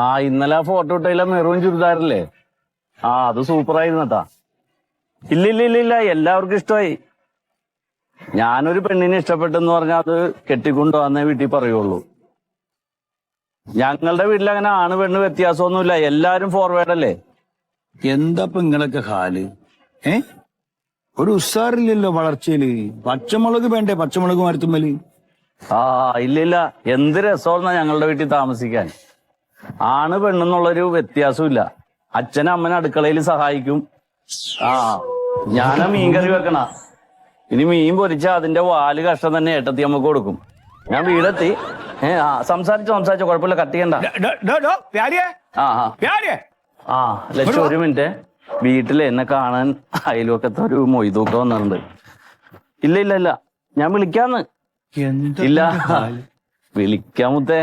ആ ഇന്നലെ ആ ഫോട്ടോ ഇട്ടതിലെ മെറൂൺ ചുരിദാറല്ലേ? ആ അത് സൂപ്പറായിരുന്നട്ടാ. ഇല്ല എല്ലാവർക്കും ഇഷ്ടമായി. ഞാനൊരു പെണ്ണിനെ ഇഷ്ടപ്പെട്ടെന്ന് പറഞ്ഞാൽ അത് കെട്ടിക്കൊണ്ടുവന്നേ വീട്ടിൽ പറയുള്ളൂ. ഞങ്ങളുടെ വീട്ടിൽ അങ്ങനെ ആണ് പെണ്ണ് വ്യത്യാസമൊന്നുമില്ല, എല്ലാരും ഫോർവേഡ് അല്ലേ. എന്താ നിങ്ങളൊക്കെ ഹാല്? ഒരു ഉസാറില്ലല്ലോ വളർച്ചയില്. പച്ചമുളക് വേണ്ടേ? പച്ചമുളക് മരത്തുമ്മല്. ആ ഇല്ല എന്ത് രസമാണെന്നാ ഞങ്ങളുടെ വീട്ടിൽ താമസിക്കാൻ. ആണ് പെണ്ണെന്നുള്ളൊരു വ്യത്യാസമില്ല. അച്ഛനും അമ്മനെ അടുക്കളയിൽ സഹായിക്കും. ആ ഞാനാ മീൻ കറി വെക്കണ. ഇനി മീൻ പൊരിച്ച അതിന്റെ വാല് കഷ്ടം തന്നെ ഏട്ടത്തി അമ്മക്ക് കൊടുക്കും. ഞാൻ വീടെത്തി. സംസാരിച്ചോ കുഴപ്പമില്ല, കട്ട് ചെയ്യണ്ട. ലക്ഷ്യം ഒരു മിനിറ്റ്. വീട്ടില് എന്നെ കാണാൻ അയൽവക്കത്തെ ഒരു മൊയ്തൂക്ക വന്നിട്ടുണ്ട്. ഇല്ല ഞാൻ വിളിക്കാന്ന്. ഇല്ല വിളിക്കാമത്തെ.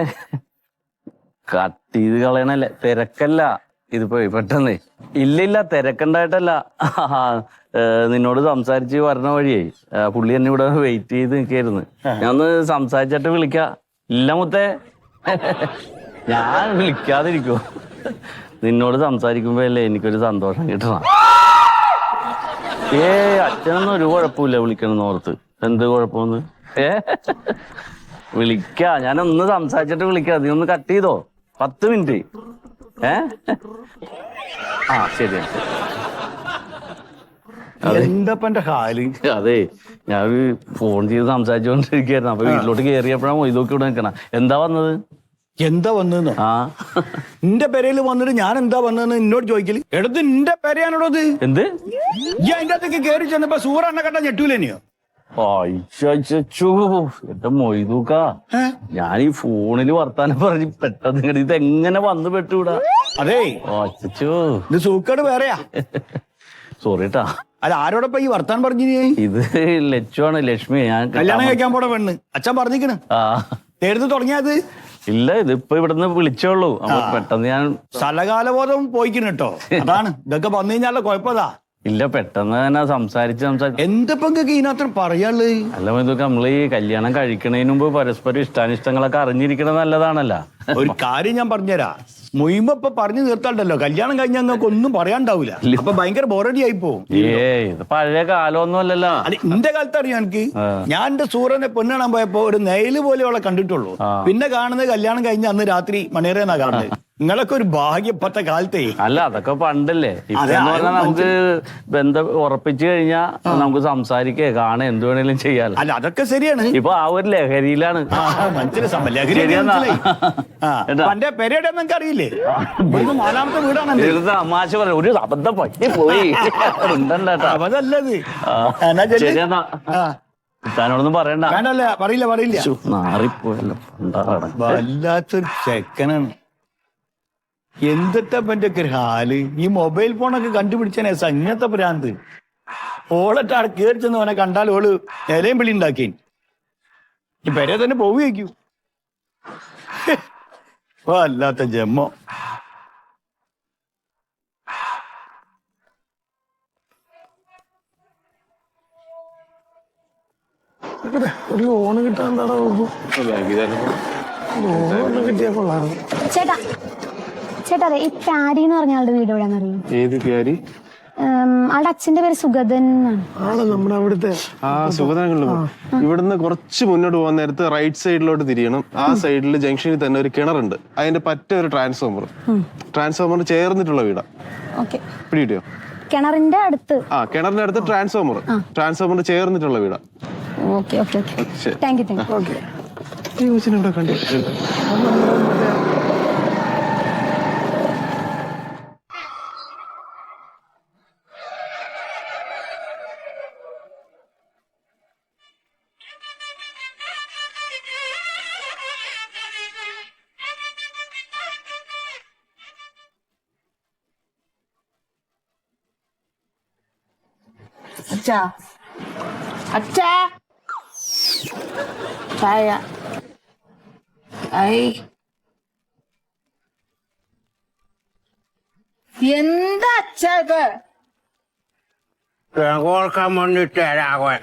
കട്ട് ചെയ്ത് കളയണല്ലേ, തിരക്കല്ല ഇതിപ്പോ പെട്ടെന്ന്. ഇല്ല തിരക്കുണ്ടായിട്ടല്ല. നിന്നോട് സംസാരിച്ച് വരണ വഴിയേ പുള്ളി എന്നെ ഇവിടെ വെയിറ്റ് ചെയ്ത് നിൽക്കായിരുന്നു. ഞാൻ ഒന്ന് സംസാരിച്ചിട്ട് വിളിക്കാം. ഇല്ല മുത്തേ, ഞാൻ വിളിക്കാതിരിക്കോ? നിന്നോട് സംസാരിക്കുമ്പോ അല്ലേ എനിക്കൊരു സന്തോഷം കിട്ടണം. അച്ഛനൊന്നും ഒരു കുഴപ്പമില്ല വിളിക്കണം ഓർത്ത്. എന്ത് കുഴപ്പമൊന്ന്? വിളിക്കാ, ഞാനൊന്ന് സംസാരിച്ചിട്ട് വിളിക്കാം. നീ ഒന്ന് കട്ട് ചെയ്തോ, 10 മിനിറ്റ്. ശരി. എന്താ ഹാല്? അതെ, ഞാൻ ഫോൺ ചെയ്ത് സംസാരിച്ചുകൊണ്ടിരിക്കുകയായിരുന്നു. അപ്പൊ വീട്ടിലോട്ട് കയറിയപ്പോഴാണ് മൊയ്തൊക്കെ ഇവിടെ നിൽക്കണം. എന്താ വന്നത്? നിന്റെ പെരയില് വന്നിട്ട് ഞാൻ എന്താ വന്നതെന്ന് എന്നോട് ചോദിക്കല്? എടുത്ത് നിന്റെ പെരയാണോ അത്? എന്ത് ഈ അതിന്റെ അകത്തേക്ക് കയറി ചെന്നപ്പോ സൂറെണ്ണ കണ്ട ഞെട്ടൂലെനിയോ? എന്റെ മൊയ്തൂക്ക, ഞാൻ ഈ ഫോണില് വർത്താനം പറഞ്ഞ് പെട്ടെന്ന് ഇത് എങ്ങനെ വന്ന് പെട്ടുകൂടാ? അതേ ഇത് സൂക്കേട് വേറെയാ. സോറിട്ടാ. അല്ല ആരോടൊപ്പം ഈ വർത്താനം പറഞ്ഞു? ഇത് ലക്ഷ്മാണ്, ലക്ഷ്മി. ഞാൻ കല്യാണം കഴിക്കാൻ പോണ പെണ്ണ് അച്ഛൻ പറഞ്ഞിക്കണ്. നേരത്തെ തുടങ്ങിയത് ഇല്ല, ഇതിപ്പോ ഇവിടുന്ന് വിളിച്ചോളൂ. അപ്പൊ പെട്ടെന്ന് ഞാൻ സ്ഥലകാലബോധം പോയിക്കണ് കേട്ടോ. അതാണ് ഇതൊക്കെ വന്നു കഴിഞ്ഞാലുള്ള കുഴപ്പതാ. ഇല്ല, പെട്ടെന്ന് തന്നെ സംസാരിച്ച് എന്തപ്പം ഇതിനകത്ത് പറയാള്? അല്ല ഇതൊക്കെ നമ്മള് ഈ കല്യാണം കഴിക്കണതിന് മുമ്പ് പരസ്പരം ഇഷ്ടാനിഷ്ടങ്ങളൊക്കെ അറിഞ്ഞിരിക്കണത് നല്ലതാണല്ല. ഒരു കാര്യം ഞാൻ പറഞ്ഞുതരാ. മുയിമ്പ പറഞ്ഞു തീർത്താണ്ടല്ലോ, കല്യാണം കഴിഞ്ഞാൽ നിങ്ങൾക്ക് ഒന്നും പറയാണ്ടാവൂല. അപ്പൊ ഭയങ്കര ബോറടി ആയി പോകും. ഇത് പഴയ കാലമൊന്നും അല്ലല്ലോ. ഇന്റെ കാലത്ത് അറിയാം എനിക്ക്. ഞാൻ എന്റെ സൂറനെ പെണ്ണാൻ പോയപ്പോ ഒരു നെയില് പോലെ അവളെ കണ്ടിട്ടുള്ളൂ. പിന്നെ കാണുന്നത് കല്യാണം കഴിഞ്ഞ അന്ന് രാത്രി മണിയറേന്നാ കാണുന്നത്. നിങ്ങളൊക്കെ ഒരു ഭാഗ്യപ്പെട്ട കാലത്തേ. അല്ല അതൊക്കെ പണ്ടല്ലേ. ഇപ്പൊ നമുക്ക് ബന്ധം ഉറപ്പിച്ചു കഴിഞ്ഞാ നമുക്ക് സംസാരിക്കേ കാണേ എന്ത് വേണേലും ചെയ്യാലോ. അല്ല അതൊക്കെ ശരിയാണ്. ഇപ്പൊ ആ ഒരു ലഹരിയിലാണ്. എന്റെ പെരയുടെ നിങ്ങൾക്ക് അറിയില്ലേ? 4ാമത്തെ വീടാണ്. തമാശ പറയാം, ഒരു അബദ്ധം പോയി. അതല്ലത്. താനോടൊന്നും പറയണ്ട. വേണ്ടല്ലേ, പറയില്ല. നാറിപ്പോയല്ലോ, വല്ലാത്തൊരു ചെക്കനാണ്. എന്തിട്ടാ എന്റെ ഒക്കെ ഒരു ഹാല്? ഈ മൊബൈൽ ഫോണൊക്കെ കണ്ടുപിടിച്ചേ സംഗത്തെ ഭ്രാന്ത്. ഓളട്ട് അവിടെ കയറി ചെന്ന് അവനെ കണ്ടാൽ ഓള് ഇലയും വിളി ഉണ്ടാക്കി ഈ പെരെ തന്നെ പോവുകയ്ക്കൂ. അല്ലാത്ത ജമ്മോ. ഒരു ലോണ് കിട്ടാൻ എന്താടാ കിട്ടിയാ കൊള്ളാറ്. ചേട്ടാ ഈ പ്യാരി എന്ന് പറഞ്ഞ ആളുടെ വീട് എവിടെയാണെന്നറിയോ? ഏത് പ്യാരി? ആളുടെ അച്ഛന്റെ പേര് സുഗതൻ എന്നാണ്. ആണ് നമ്മുടെ അവിടുത്തെ. സുഗതങ്ങളിൽ ഇവിടുന്ന് കുറച്ച് മുന്നോട്ട് പോകാൻ നേരത്ത് റൈറ്റ് സൈഡിലോട്ട് തിരിയണം. ആ സൈഡിൽ ജംഗ്ഷനിൽ തന്നെ ഒരു കിണറുണ്ട്. അതിന്റെ പറ്റ ഒരു ട്രാൻസ്ഫോമർ ചേർന്നിട്ടുള്ള വീടാ. പിടിയോ? കിണറിന്റെ അടുത്ത്. കിണറിന്റെ അടുത്ത് ട്രാൻസ്ഫോമർ ചേർന്നിട്ടുള്ള വീടാ. Thank you. ഇവിടെ കണ്ടു. അച്ഛാ ചായ. എന്താ അച്ഛാ ഇത്? തേങ്ങ കൊടുക്കാൻ വന്നിട്ടേ രാഘവൻ.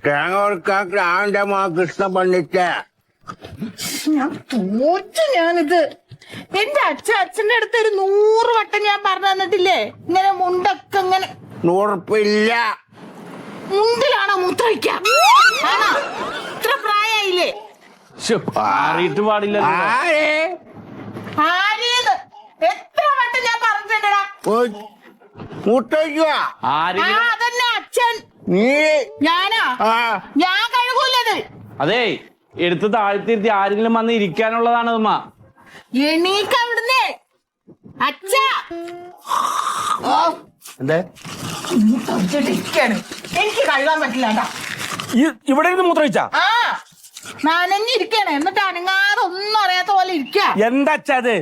തേങ്ങ കൊടുക്കാൻ രാവിന്റെ മാ കൃഷ്ണ പണിട്ടേ. ഞാൻ തോറ്റു. ഞാനിത് എന്റെ അച്ഛന്റെ അടുത്ത് ഒരു 100 വട്ടം ഞാൻ പറഞ്ഞു തന്നിട്ടില്ലേ ഇങ്ങനെ മുണ്ടൊക്കെ ഇങ്ങനെ 100 ഉറുപ്പില്ല. മുണ്ടിലാണോ മൂത്രമൊഴിക്കാം ആണോ ഇത്ര പ്രായമായില്ലേ മാറിയിട്ട് പാടില്ല. ആരെ? ആരേത് എത്ര വട്ടം ഞാൻ പറഞ്ഞിട്ടുണ്ടടാ മൂത്രമൊഴിക്കുക? ആരെങ്കിലും അതന്നെ അച്ഛൻ നീ? ഞാനാ ആ. ഞാൻ കഴുകൂലത് അതെ എടുത്ത് താഴ്ത്തിരുത്തി ആരെങ്കിലും വന്ന് ഇരിക്കാനുള്ളതാണ് ഉമ്മ. എണീക്ക അവിടുന്ന് അച്ഛ എന്തേ ഇരിക്കാണ് എനിക്ക് കഴുകാൻ പറ്റില്ല ഇവിടെ ഇരുന്ന് മൂത്രമൊഴിച്ചാ? ആ നനഞ്ഞിരിക്കാണ് എന്നിട്ട് അനങ്ങാതെ ഒന്നും അറിയാത്ത പോലെ ഇരിക്ക എന്താ അച്ഛാ അത്?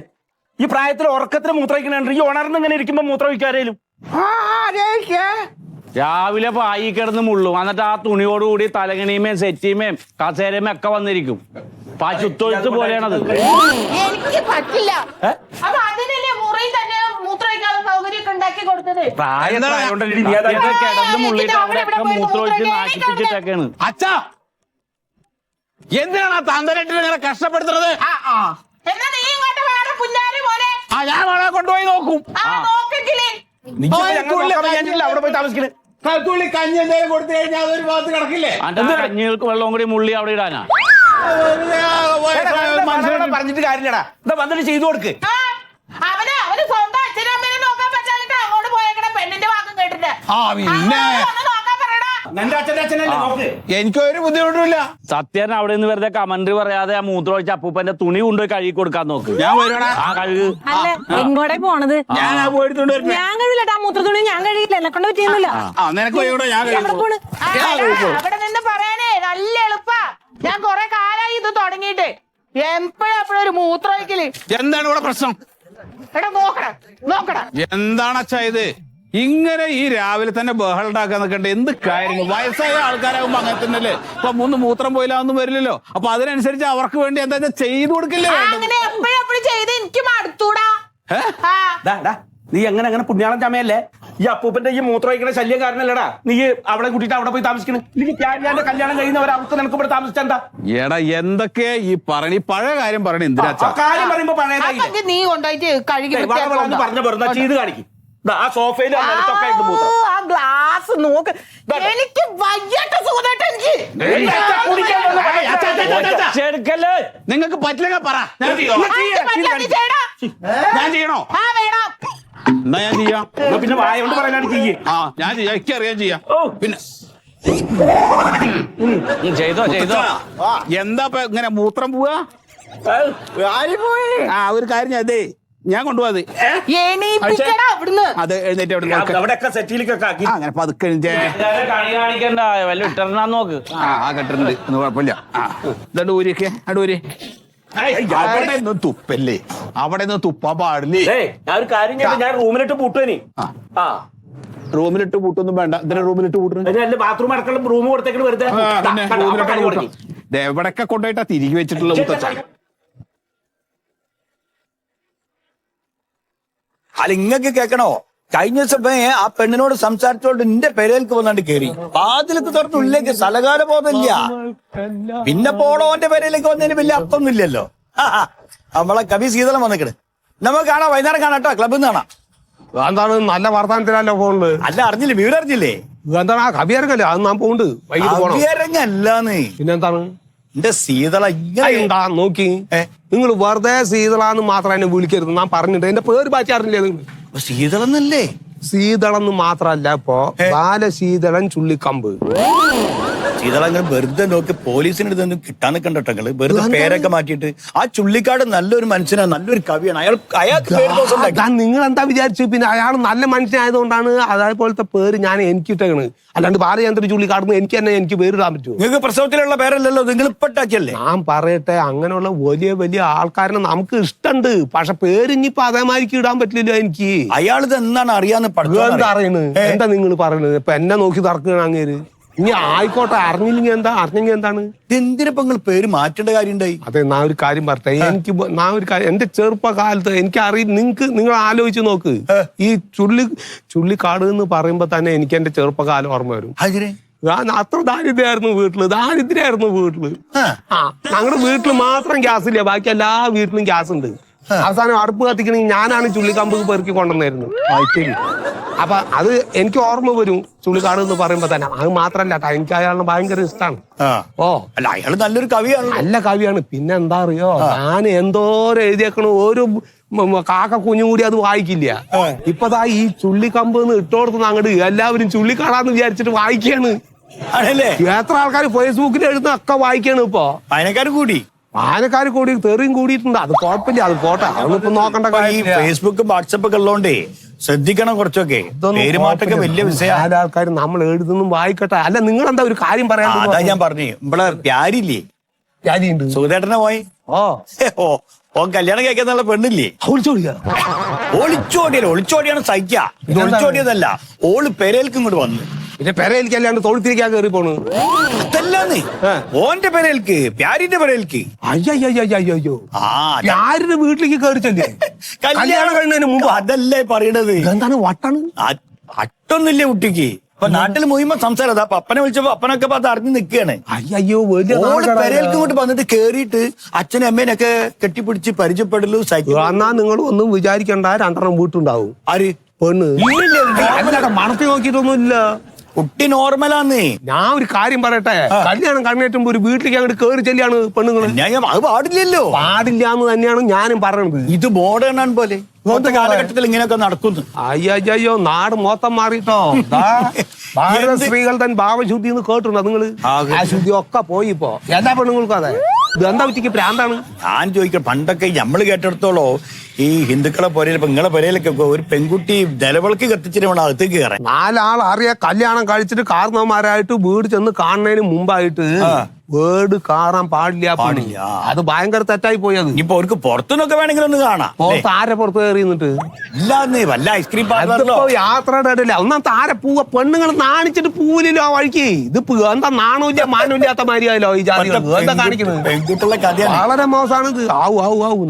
ഈ പ്രായത്തിൽ ഉറക്കത്തിന് മൂത്രമൊഴിക്കണുണ്ട്. ഈ ഉണർന്ന് ഇങ്ങനെ ഇരിക്കുമ്പോ മൂത്രമൊഴിക്കാരേലും രാവിലെ പായി കിടന്ന് മുള്ളും എന്നിട്ട് ആ തുണിയോടുകൂടി തലകണിമേം സെറ്റിമേം കസേരമേം ഒക്കെ വന്നിരിക്കും. ചുത്തൊഴുത്ത് പോലെയാണത്. എനിക്ക് പറ്റില്ല അപ്പൊ അതിനല്ലേ മുറി തന്നെ മൂത്രമൊഴിക്കാനുള്ള സൗകര്യമൊക്കെ ഉണ്ടാക്കി കൊടുത്തത്. കിടന്ന് മുള്ളിട്ട് അവിടെയൊക്കെ മൂത്രമൊഴിച്ച് നാശിപ്പിച്ചിട്ടൊക്കെയാണ്. അച്ഛാ, എന്തിനാണ് ആ തന്തരട്ടിനെ ഇങ്ങനെ കഷ്ടപ്പെടുത്തുന്നത്? എന്നാ നീ ഇങ്ങോട്ട് വേറെ പുല്ലാരി പോലെ ഞാൻ അവളെ കൊണ്ടുപോയി നോക്കും. നോക്കില്ലേ അവിടെ പോയി താമസിക്കുന്നത്. കത്തുള്ളി കഞ്ഞി എന്തെങ്കിലും കൊടുത്തു കഴിഞ്ഞാൽ അതൊരു ഭാഗത്ത് കിടക്കില്ലേ? കഞ്ഞികൾക്ക് വെള്ളവും കൂടി മുള്ളി അവിടെ ഇടാനാ. പറഞ്ഞിട്ട് കാര്യമില്ലടാ. എന്താ വന്നിട്ട് ചെയ്തു കൊടുക്ക്. അവന് സ്വന്തം അച്ഛനും അമ്മേനെ നോക്കാൻ പറ്റാതിട്ട് അങ്ങോട്ട് പോയേക്കണ പെണ്ണിന്റെ വാക്കും കേട്ടിട്ട് പിന്നെ നോക്കാൻ പറയടാ. നിന്റെ അച്ഛൻ്റെ അച്ഛനല്ലേ നോക്ക്. എനിക്കൊരു ബുദ്ധിമുട്ടില്ല. സത്യൻ അവിടെ നിന്ന് വെറുതെ കമന്റ് പറയാതെ ആ മൂത്രമൊഴിച്ച അപ്പൂപ്പന്റെ തുണി കൊണ്ടുപോയി കഴുകി കൊടുക്കാൻ നോക്ക്. ഞാൻ വരണ ആ കഴുകു. അല്ല എങ്ങോട്ടേ പോണത്? ഞാൻ പോയിട്ടുണ്ട്. ഞാൻ കഴിയില്ലട്ടാ മൂത്രത്തുണി ഞാൻ കഴിയില്ല. എന്നെ കൊണ്ട് പറ്റിയൊന്നുമില്ല. നിനക്ക് പോയിക്കൂടെ? ഞാൻ എവിടെ പോണ്? അവിടെ നിന്ന് പറയാനേ നല്ല എളുപ്പാ. ഞാൻ കൊറേ കാലായി ഇത് തുടങ്ങിയിട്ട് എപ്പോഴും ഒരു മൂത്രമൊഴിക്കല്. എന്താണ് ഇവിടെ പ്രശ്നം? എടാ നോക്കടാ എന്താണ് അച്ഛാ ഇത്? ഇങ്ങനെ ഈ രാവിലെ തന്നെ ബഹളം ഉണ്ടാക്കാൻ നിൽക്കണ്ട. എന്ത് കാര്യങ്ങൾ? വയസ്സായ ആൾക്കാരാകുമ്പോ അങ്ങനെ തന്നെയല്ലേ. ഇപ്പൊ മൂത്രം പോയില്ലാന്നും വരില്ലല്ലോ. അപ്പൊ അതിനനുസരിച്ച് അവർക്ക് വേണ്ടി എന്താ ചെയ്തു കൊടുക്കില്ലേ? അങ്ങനെ എപ്പോഴും ചെയ്ത് എനിക്ക് മടുത്തൂടാ. നീ അങ്ങനെ പുണ്യാളം ചമയല്ലേ? ഈ അപ്പൂപ്പന്റെ ഈ മൂത്രമൊഴിക്കണ ശല്യം കാരണല്ലടാ നീ അവിടെ കൂട്ടിട്ട് അവിടെ പോയി താമസിക്കണേ. ഞാൻ കല്യാണം കഴിയുന്ന ഒരവസ്ഥ നിനക്ക് ഇവിടെ താമസിച്ചെന്താ? എടാ എന്തൊക്കെയാ ഈ പഴയ കാര്യം പറയണ എന്തിനാ? കാര്യം പറയുമ്പോ അപ്പൊ നീ കൊണ്ടുപോയിട്ട് കഴുകി പറഞ്ഞ വെറുതെ ചെയ്ത് കാണിക്കും. ആ സോഫയിൽ ആ ഗ്ലാസ് നോക്ക്. എനിക്ക് വയ്യാത്ത സുഖമായിട്ട് എനിക്ക് ചെടുക്കല്ലേ. നിങ്ങൾക്ക് പറ്റില്ലെങ്കിൽ പറ. ഞാൻ ചെയ്യണോ? ആ വേണം. എന്നാ ഞാൻ ചെയ്യാം. പിന്നെ വായ കൊണ്ട് പറയാനാണ് ചെയ്യേ. ഞാൻ ചെയ്യാം. എനിക്കറിയാൻ ചെയ്യാം. പിന്നെ ചെയ്തോ എന്താ ഇങ്ങനെ മൂത്രം പോവാ? ഒരു കാര്യം അതെ ഞാൻ കൊണ്ടുപോവാ. എണീപ്പിക്കടാ അവിടുന്ന്. അത് എഴുന്നേറ്റ് അവിടെയൊക്കെ സെറ്റിലേക്കൊക്കെ ആക്കി അങ്ങനെ പതുക്കെ എഴുന്നേറ്റ്. കണി കാണിക്കണ്ട വല്ല ഇട്ടറിനാ നോക്ക്. കെട്ടിട്ടുണ്ട്. ഒന്നും കുഴപ്പമില്ല. ഇതണ്ട് ഊരിയൊക്കെ അടൂരി. അവിടെ ഒന്നും തുപ്പല്ലേ. അവിടെ ഒന്നും തുപ്പാൻ പാടില്ലേ. ഞാൻ ഒരു കാര്യം ഞാൻ റൂമിലിട്ട് പൂട്ടുവനി. റൂമിലിട്ട് പൂട്ടൊന്നും വേണ്ട. ഇതിന്റെ റൂമിലിട്ട് പൂട്ടുന്നു. ബാത്റൂം അടക്കം റൂം കൊടുത്തേക്ക് വെറുതെ എവിടൊക്കെ കൊണ്ടുപോയിട്ടാ തിരികെ വെച്ചിട്ടുള്ള മുത്തച്ഛ. അല്ല ഇങ്ങക്ക് കേക്കണോ? കഴിഞ്ഞ ദിവസം ആ പെണ്ണിനോട് സംസാരിച്ചോണ്ട് എന്റെ പെരേൽക്ക് വന്നാണ്ട് കേറി വാതിലൊക്കെ തുറന്ന് ഉള്ളിലേക്ക് സ്ഥലകാല ബോധമില്ല. പിന്നെ പോളോന്റെ പെരയിലേക്ക് വന്നതിന് വലിയ അർത്ഥമൊന്നുമില്ലല്ലോ. നമ്മളെ കവി സീതളം വന്നിക്കണ്. നമുക്ക് കാണാം, വൈകുന്നേരം കാണാട്ടോ, ക്ലബിൽ നിന്ന് കാണാം. എന്താണ് നല്ല വർത്താനത്തിനല്ലോ പോകുന്നത്? അല്ല അറിഞ്ഞില്ലേ, വിവരം അറിഞ്ഞില്ലേ? എന്താണ് ആ കവിയരങ്ങല്ലേ? അത് ഞാൻ പോകുന്നുണ്ട്. വൈകിട്ട് പോകണം. കവിയരങ്ങല്ലാന്ന് പിന്നെന്താണ്? എന്റെ സീതള എന്താ നോക്കി നിങ്ങൾ വെറുതെ സീതളാന്ന് മാത്രം എന്നെ വിളിക്കരുത്. ഞാൻ പറഞ്ഞിട്ട് എന്റെ പേര് മാറ്റി അറിഞ്ഞില്ലേ നിങ്ങൾ? സീതളന്നല്ലേ? സീതളന്ന് മാത്രല്ല ഇപ്പൊ ബാലശീതളൻ ചുള്ളിക്കമ്പ്. സീതള അങ്ങനെ വെറുതെ നോക്കി പോലീസിനടുത്തൊന്നും കിട്ടാൻ നിൽക്കണ്ടോട്ടങ്ങള്. വെറുതെ പേരൊക്കെ മാറ്റിയിട്ട് ആ ചുള്ളിക്കാട് നല്ലൊരു മനുഷ്യനാണ്, നല്ലൊരു കവിയാണ്. അയാൾക്ക് പേര് ദോഷം ഉണ്ടാക്കി. നിങ്ങൾ എന്താ വിചാരിച്ചു? പിന്നെ അയാൾ നല്ല മനുഷ്യനായതുകൊണ്ടാണ് അതേപോലത്തെ പേര് ഞാൻ എനിക്കിട്ടേക്കണ്. അല്ലാണ്ട് ബാലചന്ദ്ര ചുള്ളിക്കാടുന്ന് എനിക്ക് പേരിടാൻ പറ്റുമോ? നിങ്ങൾക്ക് പ്രസവത്തിലുള്ള പേരല്ലല്ലോ, നിങ്ങൾ ഇപ്പട്ടാക്കിയല്ലേ? ഞാൻ പറയട്ടെ, അങ്ങനെയുള്ള വലിയ ആൾക്കാരെ നമുക്ക് ഇഷ്ടമുണ്ട്. പക്ഷെ പേര് ഇനിയിപ്പോ അതേമാതിരിക്ക് ഇടാൻ പറ്റില്ലല്ലോ എനിക്ക്. അയാളിത് എന്താണ് അറിയാന്ന് എന്താ അറിയണത്? എന്താ നിങ്ങൾ പറയണത്? ഇപ്പൊ എന്നെ നോക്കി തറക്കുകയാണ് അങ്ങേര്. ഇനി ആയിക്കോട്ടെ, അറിഞ്ഞില്ലെങ്കിൽ എന്താ, അറിഞ്ഞെങ്കിൽ എന്താണ്? എന്തിനിപ്പോ നിങ്ങൾ പേര് മാറ്റേണ്ട കാര്യം ഉണ്ടായി? അതെ, ഞാൻ ഒരു കാര്യം പറട്ടെ. എന്റെ ചെറുപ്പകാലത്ത് എനിക്കറിയാം. നിങ്ങൾ ആലോചിച്ച് നോക്ക്. ഈ ചുള്ളിക്കാട് എന്ന് പറയുമ്പോ തന്നെ എനിക്ക് എന്റെ ചെറുപ്പകാലം ഓർമ്മ വരും. അത്ര ദാരിദ്ര്യമായിരുന്നു വീട്ടില്. ഞങ്ങളുടെ വീട്ടില് മാത്രം ഗ്യാസ് ഇല്ല, ബാക്കി എല്ലാ വീട്ടിലും ഗ്യാസ് ഉണ്ട്. അവസാനം അടുപ്പ് കത്തിക്കണമെങ്കിൽ ഞാനാണ് ചുള്ളിക്കമ്പ് പെറുക്കി കൊണ്ടുവന്നായിരുന്നു അപ്പൊ അത് എനിക്ക് ഓർമ്മ വരും ചുള്ളിക്കാട് എന്ന് പറയുമ്പോ തന്നെ. അത് മാത്രല്ല ട്ടോ, എനിക്ക് അയാളിനെ ഭയങ്കര ഇഷ്ടമാണ്. ഓ അല്ല അയാള് നല്ലൊരു കവിയാണ്. നല്ല കവിയാണ്. പിന്നെ എന്താ അറിയോ, ഞാൻ എന്തോരം എഴുതിയേക്കണു, ഒരു കാക്ക കുഞ്ഞു കൂടി അത് വായിക്കില്ല. ഇപ്പതാ ഈ ചുള്ളിക്കമ്പ് ഇട്ടോടത്തുനിന്ന് അങ്ങോട്ട് എല്ലാവരും ചുള്ളിക്കാടാന്ന് വിചാരിച്ചിട്ട് വായിക്കാണ്. ആണല്ലേ? എത്ര ആൾക്കാർ ഫേസ്ബുക്കിൽ എഴുതുന്ന ഒക്കെ വായിക്കാണ് ഇപ്പൊ. വായനക്കാര് കൂടി, വായനക്കാർ കൂടി, തെറിയും കൂടിയിട്ടുണ്ട്. അത് കുഴപ്പമില്ല, അത് പോട്ടെ, അതൊന്നും നോക്കണ്ട ഈ കാര്യമില്ല. ഫേസ്ബുക്കും വാട്സപ്പൊക്കെ ഉള്ളതുകൊണ്ടേ ശ്രദ്ധിക്കണം കുറച്ചൊക്കെ. പേരുമാറ്റൊക്കെ വലിയ വിഷയം. നാല് ആൾക്കാർ നമ്മൾ എഴുതുന്നും വായിക്കട്ടെ. അല്ല നിങ്ങൾ എന്താ ഒരു കാര്യം പറയാൻ? അതാ ഞാൻ പറഞ്ഞു, ഇവിടെ പ്യാരില്ലേ, കാര്യമുണ്ട്. സുഖേട്ടനെ പോയി. ഓ കല്യാണം കഴിക്കാന്നുള്ള പെണ്ണില്ലേ, ഒളിച്ചോടിയാണ് സഹിക്ക. ഇത് ഒളിച്ചോടിയതല്ല, ഓള് പെരേൽക്ക് ഇങ്ങോട്ട് വന്നു. പിന്നെ പെരയിലേക്ക് അല്ലാണ്ട് തൊഴുത്തിരിക്കാൻ കയറി പോണു. അതല്ലാന്ന് ഓന്റെ പെരേൽക്ക്, പ്യാരിന്റെ പെരേൽക്ക്. അയ്യോ ആരുടെ വീട്ടിലേക്ക് കയറി ചെല്ലേ കല്യാണം കഴിഞ്ഞതിന് മുമ്പ്? അതല്ലേ പറയണത്. എന്താണ് വട്ടാണ്? അട്ടൊന്നുമില്ല കുട്ടിക്ക്. ഇപ്പൊ നാട്ടിൽ മുഴുവൻ സംസാരം. അപ്പൊ അപ്പനെ വിളിച്ചപ്പോ അപ്പനൊക്കെ അത് അറിഞ്ഞു നിൽക്കുകയാണ്. അയ്യോ പെരേൽക്ക് ഇങ്ങോട്ട് വന്നിട്ട് കേറിയിട്ട് അച്ഛനും അമ്മേനൊക്കെ കെട്ടിപ്പിടിച്ച് പരിചയപ്പെടലു. എന്നാ നിങ്ങൾ ഒന്നും വിചാരിക്കണ്ട, 2 വീട്ടുണ്ടാവും. ആര്? പെണ്ണ് മണത്തി നോക്കിയിട്ടൊന്നും ഇല്ല. കുട്ടി നോർമലാന്ന്. ഞാൻ ഒരു കാര്യം പറയട്ടെ, കല്യാണം കണ്ണേറ്റുമ്പോ ഒരു വീട്ടിലേക്ക് അങ്ങോട്ട് കേറി ചെല്ലിയാണ് പെണ്ണുങ്ങള്. അത് പാടില്ലല്ലോ. പാടില്ല എന്ന് തന്നെയാണ് ഞാനും പറയണത്. ഇത് മോഡേൺ ആണ് പോലെ. ഇന്നത്തെ കാലഘട്ടത്തിൽ ഇങ്ങനെയൊക്കെ നടക്കുന്നു. അയ്യോ നാട് മൊത്തം മാറിട്ടോ. ഭാരത സ്ത്രീകൾ തൻ ഭാവശുദ്ധി എന്ന് കേട്ടിട്ടുണ്ടോ നിങ്ങള്? ആ ശുദ്ധി ഒക്കെ പോയി ഇപ്പോ. എല്ലാ പെണ്ണുങ്ങൾക്കും അതെ. ഇത് എന്താ പറ്റിക്ക് പ്രാന്താണ്? ഞാൻ ചോദിക്കാം, പണ്ടൊക്കെ നമ്മള് കേട്ടെടുത്തോളോ ഈ ഹിന്ദുക്കളെ പൊരയിൽ, നിങ്ങളെ പൊരയിലൊക്കെ ഒരു പെൺകുട്ടി നിലവിളക്ക് കത്തിച്ചിട്ട് വേണം അകത്തേക്ക് കയറാൻ. 4 ആൾ അറിയാ കല്യാണം കഴിച്ചിട്ട് കാരണവന്മാരായിട്ട് വീട് ചെന്ന് കാണുന്നതിന് മുമ്പായിട്ട് വീട് കാണാൻ പാടില്ല. അത് ഭയങ്കര തെറ്റായി പോയത്. ഇനിയിപ്പോ അവർക്ക് പുറത്തുനിന്നൊക്കെ വേണമെങ്കിൽ ഒന്ന് കാണാം. താരെ പുറത്ത് കയറി നിന്നിട്ട് ഇല്ലാന്നേ വല്ല ഐസ്ക്രീം പാർലറിലോ യാത്രയുടെ ഇടയില്ല. ഒന്നാം താരെ പൂവ പെണ്ണുങ്ങൾ നാണിച്ചിട്ട് പൂവില്ലല്ലോ ആ വഴിക്ക്. ഇത് എന്താ നാണമില്ല മാനമില്ലാത്ത മാതിരിയായല്ലോ ഈ ജാതികൾ. എന്താ കാണിക്കുന്നത്? പെൺകുട്ടികളുടെ കഥയാണ്. വളരെ മോശമാണ് ഇത്. ആവു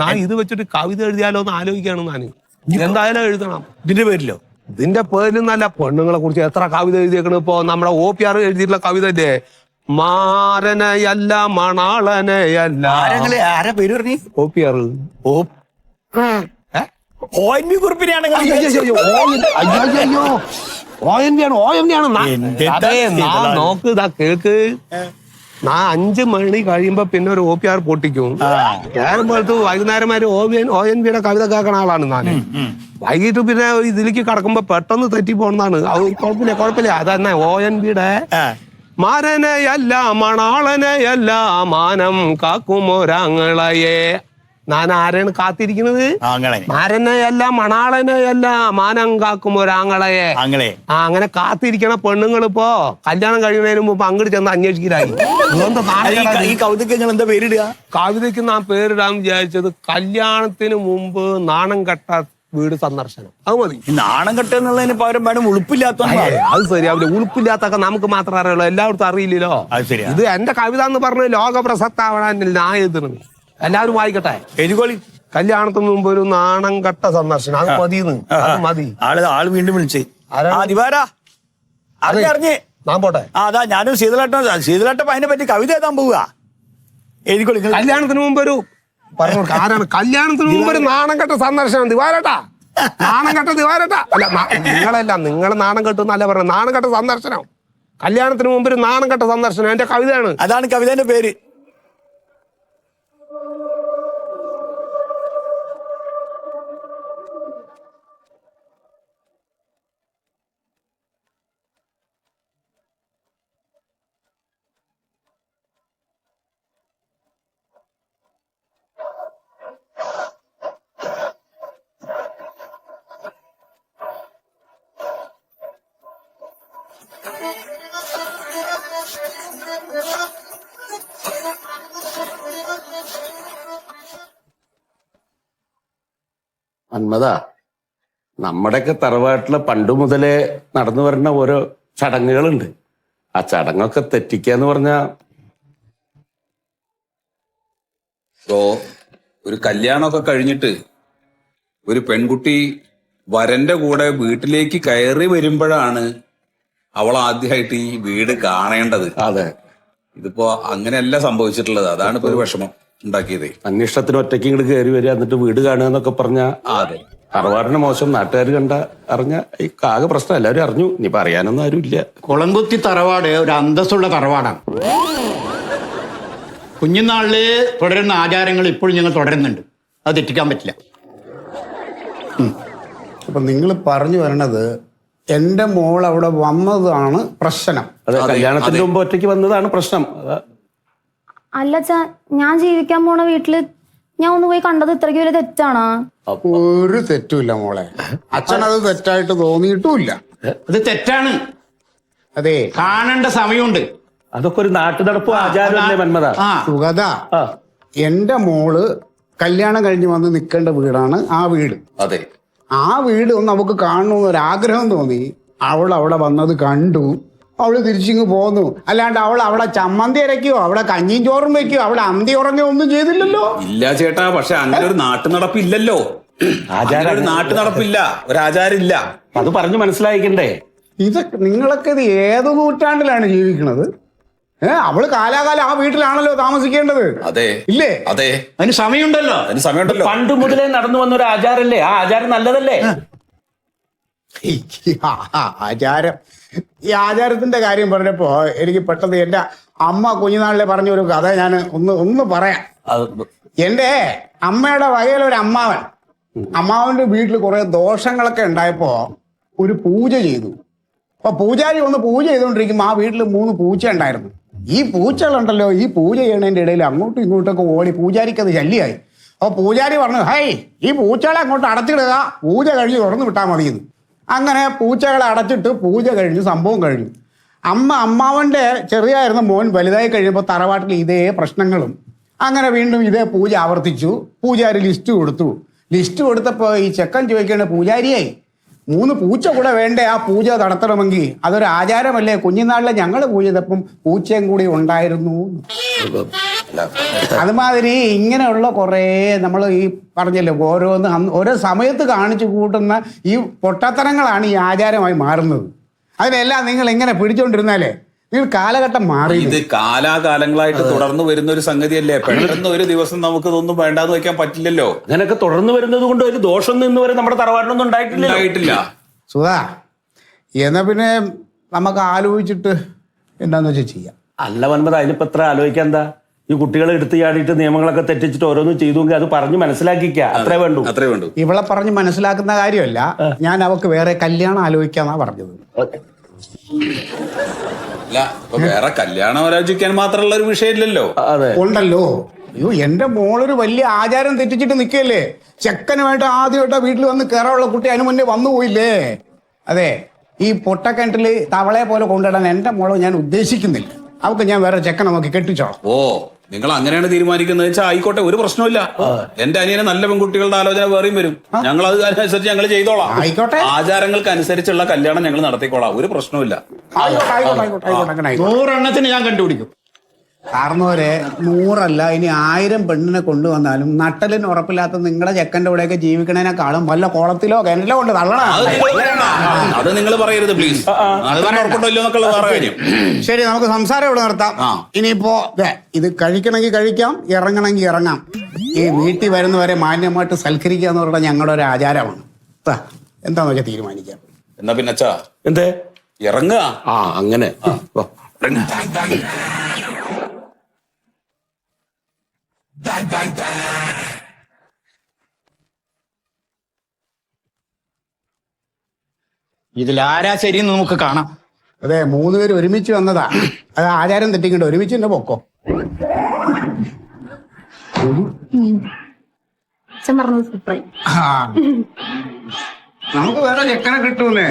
ഞാൻ ഇത് വെച്ചിട്ട് കവിത എഴുതിയാലോ എന്ന് ആലോചിക്കാണ് ഞാൻ. എന്തായാലും എഴുതണം. ഇതിന്റെ പേരിലോ? ഇതിന്റെ പേരിൽ നല്ല പെണ്ണുങ്ങളെ കുറിച്ച് എത്ര കവിത എഴുതിയേക്കണ. ഇപ്പൊ നമ്മുടെ OPR എഴുതിയിട്ടുള്ള കവിത ഇല്ലേ, മാരനയല്ല മണാളനയല്ല. ആരാ പേര് പറഞ്ഞു? OPR. ONV കുറിപ്പിനെയാണ്. നോക്ക് ഇതാ കേക്ക്. 5 മണി കഴിയുമ്പോ പിന്നെ ഒരു OPR പൊട്ടിക്കും. നേരം പോലത്ത് വൈകുന്നേരം വരെ ONVയുടെ കവിത കേൾക്കണ ആളാണ് ഞാൻ. വൈകിട്ട് പിന്നെ ഇതിലേക്ക് കടക്കുമ്പോ പെട്ടെന്ന് തെറ്റി പോണെന്നാണ്. അത് കുഴപ്പമില്ല. അതന്നെ ONVയുടെ മാരനെയല്ല മണാളനെയല്ല മാനം കാക്കുമൊരാങ്ങളയെ. ഞാൻ ആരെയാണ് കാത്തിരിക്കുന്നത്? മാരനെയല്ല മണാളനെയല്ല മാനം കാക്കുമൊരാങ്ങളയെ. അങ്ങനെ കാത്തിരിക്കണ പെണ്ണുങ്ങൾ ഇപ്പോ കല്യാണം കഴിയുന്നതിന് മുമ്പ് അങ്ങോട്ട് ചെന്ന് അന്വേഷിക്കലായി. ഈ കവിതയ്ക്ക് നിങ്ങൾ എന്താ പേരിടുക? കവിതയ്ക്ക് ഞാൻ പേരിടാൻ വിചാരിച്ചത് കല്യാണത്തിന് മുമ്പ് നാണം കെട്ട വീട് സന്ദർശനം. അത് മതി. നാണം കെട്ട എന്നുള്ളതിന് പകരം വേണം ഉളുപ്പില്ലാത്ത. അത് ശരിയാവില്ല. ഉളുപ്പില്ലാത്തൊക്കെ നമുക്ക് മാത്രം അറിയുള്ളൂ, എല്ലായിടത്തും അറിയില്ലല്ലോ. ഇത് എന്റെ കവിത എന്ന് പറഞ്ഞ് ലോക പ്രസക്താവണം ഞാൻ എഴുതുന്നത്. എല്ലാവരും വായിക്കട്ടെ. എഴുതിക്കോളി. കല്യാണത്തിന് മുമ്പ് ഒരു നാണം കെട്ട സന്ദർശനം. അത് മതി. ആള് വീണ്ടും വിളിച്ച് അറിഞ്ഞേ ഞാൻ പോട്ടെ. അതാ ഞാനും ശീതളേട്ട അതിനെ പറ്റി കവിത എഴുതാൻ പോവുക. എഴുതിക്കോളി. കല്യാണത്തിന് മുമ്പ് ഒരു പറഞ്ഞു ആരാണ്? കല്യാണത്തിന് മുമ്പ് ഒരു നാണം കെട്ട സന്ദർശനം. ദിവാരട്ടാ, നാണം കെട്ട ദിവാരട്ടാ. അല്ല നിങ്ങളല്ല, നിങ്ങൾ നാണം കെട്ടുന്നല്ല പറഞ്ഞത്. നാണം കെട്ട സന്ദർശനം. കല്യാണത്തിന് മുമ്പ് ഒരു നാണം കെട്ട സന്ദർശനം എന്റെ കവിതയാണ്. അതാണ് കവിതേന്റെ പേര്. അന്മത, നമ്മുടെയൊക്കെ തറവാട്ടില് പണ്ട് മുതലേ നടന്നു വരുന്ന ഓരോ ചടങ്ങുകളുണ്ട്. ആ ചടങ്ങൊക്കെ തെറ്റിക്കാന്ന് പറഞ്ഞാ ഒരു കല്യാണമൊക്കെ കഴിഞ്ഞിട്ട് ഒരു പെൺകുട്ടി വരന്റെ കൂടെ വീട്ടിലേക്ക് കയറി വരുമ്പോഴാണ് അവൾ ആദ്യമായിട്ട് ഈ വീട് കാണേണ്ടത്. അതെ, ഇതിപ്പോ അങ്ങനെയല്ല സംഭവിച്ചിട്ടുള്ളത്. അതാണ് ഇപ്പൊ ഒരു വിഷമം. ഉണ്ടാക്കിയതേ. അന്വേഷണത്തിന് ഒറ്റയ്ക്ക് ഇങ്ങോട്ട് കയറി വരിക, എന്നിട്ട് വീട് കാണുക എന്നൊക്കെ പറഞ്ഞ തറവാടിന് മോശം, നാട്ടുകാർ അറിഞ്ഞ ആകെ പ്രശ്നം എല്ലാവരും അറിഞ്ഞു. ഇനി പറയാനൊന്നും ആരും ഇല്ല. കുളംകുത്തി തറവാട് ഒരു അന്തസ്സുള്ള തറവാടാണ്. കുഞ്ഞുനാളില് തുടരുന്ന ആചാരങ്ങൾ ഇപ്പോഴും ഞങ്ങൾ തുടരുന്നുണ്ട്. അത് തെറ്റിക്കാൻ പറ്റില്ല. അപ്പൊ നിങ്ങൾ പറഞ്ഞു വരണത് എന്റെ മോൾ അവിടെ വന്നതാണ് പ്രശ്നം. അതെ, കല്യാണത്തിന് മുമ്പ് ഒറ്റയ്ക്ക് വന്നതാണ് പ്രശ്നം. അല്ല അച്ഛാ, ഞാൻ ജീവിക്കാൻ പോണ വീട്ടില് ഞാൻ ഒന്ന് പോയി കണ്ടത് ഇത്രയ്ക്ക് വലിയ തെറ്റാണോ? ഒരു തെറ്റുമില്ല മോളെ. അച്ഛനത് തെറ്റായിട്ട് തോന്നിയിട്ടുമില്ല. അത് തെറ്റാണ്. അതെ, കാണേണ്ട സമയമുണ്ട്. അതൊക്കെ ഒരു നാട്ടു നടപ്പ് ആചാരമല്ലേ മന്മത? സുഗത, എന്റെ മോള് കല്യാണം കഴിഞ്ഞ് വന്ന് നിൽക്കേണ്ട വീടാണ് ആ വീട്. അതെ, ആ വീട് ഒന്ന് നമുക്ക് കാണണമെന്നൊരാഗ്രഹം തോന്നി. അവൾ അവിടെ വന്നത് കണ്ടു, അവള് തിരിച്ചിങ്ങ് പോന്നു. അല്ലാണ്ട് അവൾ അവിടെ ചമ്മന്തി അരയ്ക്കോ, അവിടെ കഞ്ഞിയും ചോറും വെക്കോ, അവിടെ അന്തി ഉറങ്ങോ ഒന്നും ചെയ്തില്ലല്ലോ. ഇല്ല ചേട്ടാ, പക്ഷെ അങ്ങനെ ഒരു നാട്ടു നടപ്പില്ലല്ലോ. ആചാരം, ഒരു നാട്ടു നടപ്പില്ല, ഒരു ആചാരം ഇല്ല. അത് പറഞ്ഞു മനസ്സിലായിക്കണ്ടേ? ഇതൊക്കെ നിങ്ങളൊക്കെ ഇത് ഏത് നൂറ്റാണ്ടിലാണ് ജീവിക്കുന്നത്? അവള് കാലാകാലം ആ വീട്ടിലാണല്ലോ താമസിക്കേണ്ടത്. അതെ ഇല്ലേ? അതെ, അതിന് സമയമുണ്ടല്ലോ. അതിന് സമയമുണ്ടല്ലോ. പണ്ട് മുതലേ നടന്നു വന്ന ഒരു ആചാരല്ലേ? ആ ആചാരം നല്ലതല്ലേ? ആചാരം, ഈ ആചാരത്തിന്റെ കാര്യം പറഞ്ഞപ്പോ എനിക്ക് പെട്ടെന്ന് എന്റെ അമ്മ കുഞ്ഞുനാളിലെ പറഞ്ഞ ഒരു കഥ ഞാൻ ഒന്ന് പറയാം. എന്റെ അമ്മയുടെ വകയിലൊരു അമ്മാവന്റെ വീട്ടിൽ കുറെ ദോഷങ്ങളൊക്കെ ഉണ്ടായപ്പോ ഒരു പൂജ ചെയ്തു. അപ്പൊ പൂജാരി ഒന്ന് പൂജ ചെയ്തുകൊണ്ടിരിക്കുമ്പോ ആ വീട്ടിൽ 3 പൂച്ച ഉണ്ടായിരുന്നു. ഈ പൂച്ചകളുണ്ടല്ലോ, ഈ പൂജ ചെയ്യണതിന്റെ ഇടയിൽ അങ്ങോട്ടും ഇങ്ങോട്ടൊക്കെ ഓടി പൂജാരിക്ക് അത് ശല്യമായി. അപ്പൊ പൂജാരി പറഞ്ഞു, ഹൈ, ഈ പൂച്ചകളെ അങ്ങോട്ട് അടച്ചിടുക, പൂജ കഴിഞ്ഞ് തുറന്നു വിട്ടാൽ മതിയെന്ന്. അങ്ങനെ പൂച്ചകളെ അടച്ചിട്ട് പൂജ കഴിഞ്ഞു, സംഭവം കഴിഞ്ഞു. അമ്മാവന്റെ ചെറിയായിരുന്ന മോൻ വലുതായി കഴിഞ്ഞപ്പോൾ തറവാട്ടിൽ ഇതേ പ്രശ്നങ്ങളും. അങ്ങനെ വീണ്ടും ഇതേ പൂജ ആവർത്തിച്ചു. പൂജാരി ലിസ്റ്റ് കൊടുത്തു. ലിസ്റ്റ് കൊടുത്തപ്പോൾ ഈ ചെക്കൻ ചോദിക്കേണ്ട, പൂജാരിയായി 3 പൂച്ച കൂടെ വേണ്ടേ ആ പൂജ നടത്തണമെങ്കിൽ? അതൊരു ആചാരമല്ലേ? കുഞ്ഞുനാളിലെ ഞങ്ങൾ പൂജ ചെയ്തപ്പം പൂച്ചയും കൂടി ഉണ്ടായിരുന്നു. അതുമാതിരി ഇങ്ങനെയുള്ള കുറേ നമ്മൾ ഈ പറഞ്ഞല്ലോ ഓരോന്ന് ഓരോ സമയത്ത് കാണിച്ചു കൂട്ടുന്ന ഈ പൊട്ടത്തരങ്ങളാണ് ഈ ആചാരമായി മാറുന്നത്. അതിനെല്ലാം നിങ്ങൾ ഇങ്ങനെ പിടിച്ചോണ്ടിരുന്നാലേ നിങ്ങൾ കാലഘട്ടം മാറി. ഇത് കാലാകാലങ്ങളായിട്ട് തുടർന്നു വരുന്ന ഒരു സംഗതിയല്ലേ. പെട്ടെന്ന് ഒരു ദിവസം നമുക്ക് ഇതൊന്നും വേണ്ടാന്ന് വെക്കാൻ പറ്റില്ലല്ലോ. അങ്ങനെയൊക്കെ തുടർന്നു വരുന്നത് കൊണ്ട് ഒരു ദോഷം നിന്ന് വരെ നമ്മുടെ തറവാടിനൊന്നും ഉണ്ടായിട്ടില്ല. സുധാ, എന്നാ പിന്നെ നമുക്ക് ആലോചിച്ചിട്ട് എന്താന്ന് വെച്ചാൽ ചെയ്യാം. അല്ല മന്മത, അതിനിപ്പോ എത്ര ആലോചിക്കാൻ എന്താ? ഈ കുട്ടികളെ എടുത്തു ചാടിയിട്ട് നിയമങ്ങളൊക്കെ തെറ്റിച്ചിട്ട് ഓരോന്നും ചെയ്തുവെങ്കിൽ അത് പറഞ്ഞു മനസ്സിലാക്കിക്ക. അത്രേ വേണ്ടു. ഇവളെ പറഞ്ഞ് മനസ്സിലാക്കുന്ന കാര്യമല്ല, ഞാൻ അവക്ക് വേറെ കല്യാണം ആലോചിക്കാന്നാ പറഞ്ഞത്. അല്ല, ഇപ്പൊ വേറെ കല്യാണം ആലോചിക്കാൻ മാത്രമുള്ള ഒരു വിഷയമില്ലല്ലോ. ഉണ്ടല്ലോ. അയ്യോ, എന്റെ മോളൊരു വലിയ ആചാരം തെറ്റിച്ചിട്ട് നിൽക്കല്ലേ. ചെക്കനുമായിട്ട് ആദ്യമായിട്ട് വീട്ടിൽ വന്ന് കയറാനുള്ള കുട്ടി അതിനു മുന്നേ വന്നു പോയില്ലേ. അതെ, ഈ പൊട്ടക്കിണറ്റില് തവളയെ പോലെ കൊണ്ടിടാൻ എന്റെ മോളെ ഞാൻ ഉദ്ദേശിക്കുന്നില്ല. അവക്ക് ഞാൻ വേറെ ചെക്കനെ നോക്കി കെട്ടിച്ചോളാം. ഓ, നിങ്ങൾ അങ്ങനെയാണ് തീരുമാനിക്കുന്നത് വെച്ചാൽ ആയിക്കോട്ടെ, ഒരു പ്രശ്നമില്ല. എന്റെ അനിയനെ നല്ല പെൺകുട്ടികളുടെ ആലോചന വേറെയും വരും. ഞങ്ങൾ അത് അനുസരിച്ച് ഞങ്ങൾ ചെയ്തോളാം. ആയിക്കോട്ടെ, ആചാരങ്ങൾക്ക് അനുസരിച്ചുള്ള കല്യാണം ഞങ്ങൾ നടത്തിക്കോളാം. ഒരു പ്രശ്നവുമില്ല. 100 എണ്ണത്തിന് ഞാൻ കണ്ടുപിടിക്കും. കാരണവരെ 100 അല്ല, ഇനി 1000 പെണ്ണിനെ കൊണ്ടുവന്നാലും നട്ടലിന് ഉറപ്പില്ലാത്ത നിങ്ങളുടെ ചെക്കൻ്റെ കൂടെയൊക്കെ ജീവിക്കണേനെക്കാളും വല്ല കുളത്തിലോ കിണറ്റിലോ കൊണ്ട് തള്ളണം. അത് നിങ്ങൾ പറയരുത് പ്ലീസ്. അത് ഉറപ്പുണ്ടല്ലോ എന്നൊക്കെ വേറെ കാര്യം. ശരി, നമുക്ക് സംസാരം ഇവിടെ നിർത്താം. ഇനിയിപ്പോ ഇത് കഴിക്കണമെങ്കിൽ കഴിക്കാം, ഇറങ്ങണമെങ്കിൽ ഇറങ്ങാം. ഈ വീട്ടിൽ വരുന്നവരെ മാന്യമായിട്ട് സൽക്കരിക്കുക എന്ന് പറഞ്ഞാൽ ഞങ്ങളുടെ ഒരു ആചാരമാണ്. എന്താന്ന് വെച്ചാൽ തീരുമാനിക്കാം. എന്നാ പിന്നെ അച്ഛാ എന്തേ ഇറങ്ങുക. അങ്ങനെ ഇതിലാരാ ശരിയെന്ന് നമുക്ക് കാണാം. അതെ, 3 പേര് ഒരുമിച്ച് വന്നതാ. അത് ആചാരം തെറ്റിക്കണ്ട, ഒരുമിച്ച് തന്നെ പൊക്കോ. അച്ഛൻ പറഞ്ഞത് സൂപ്പറായി. നമുക്ക് വേറെ ചെക്കനെ കിട്ടൂലേ.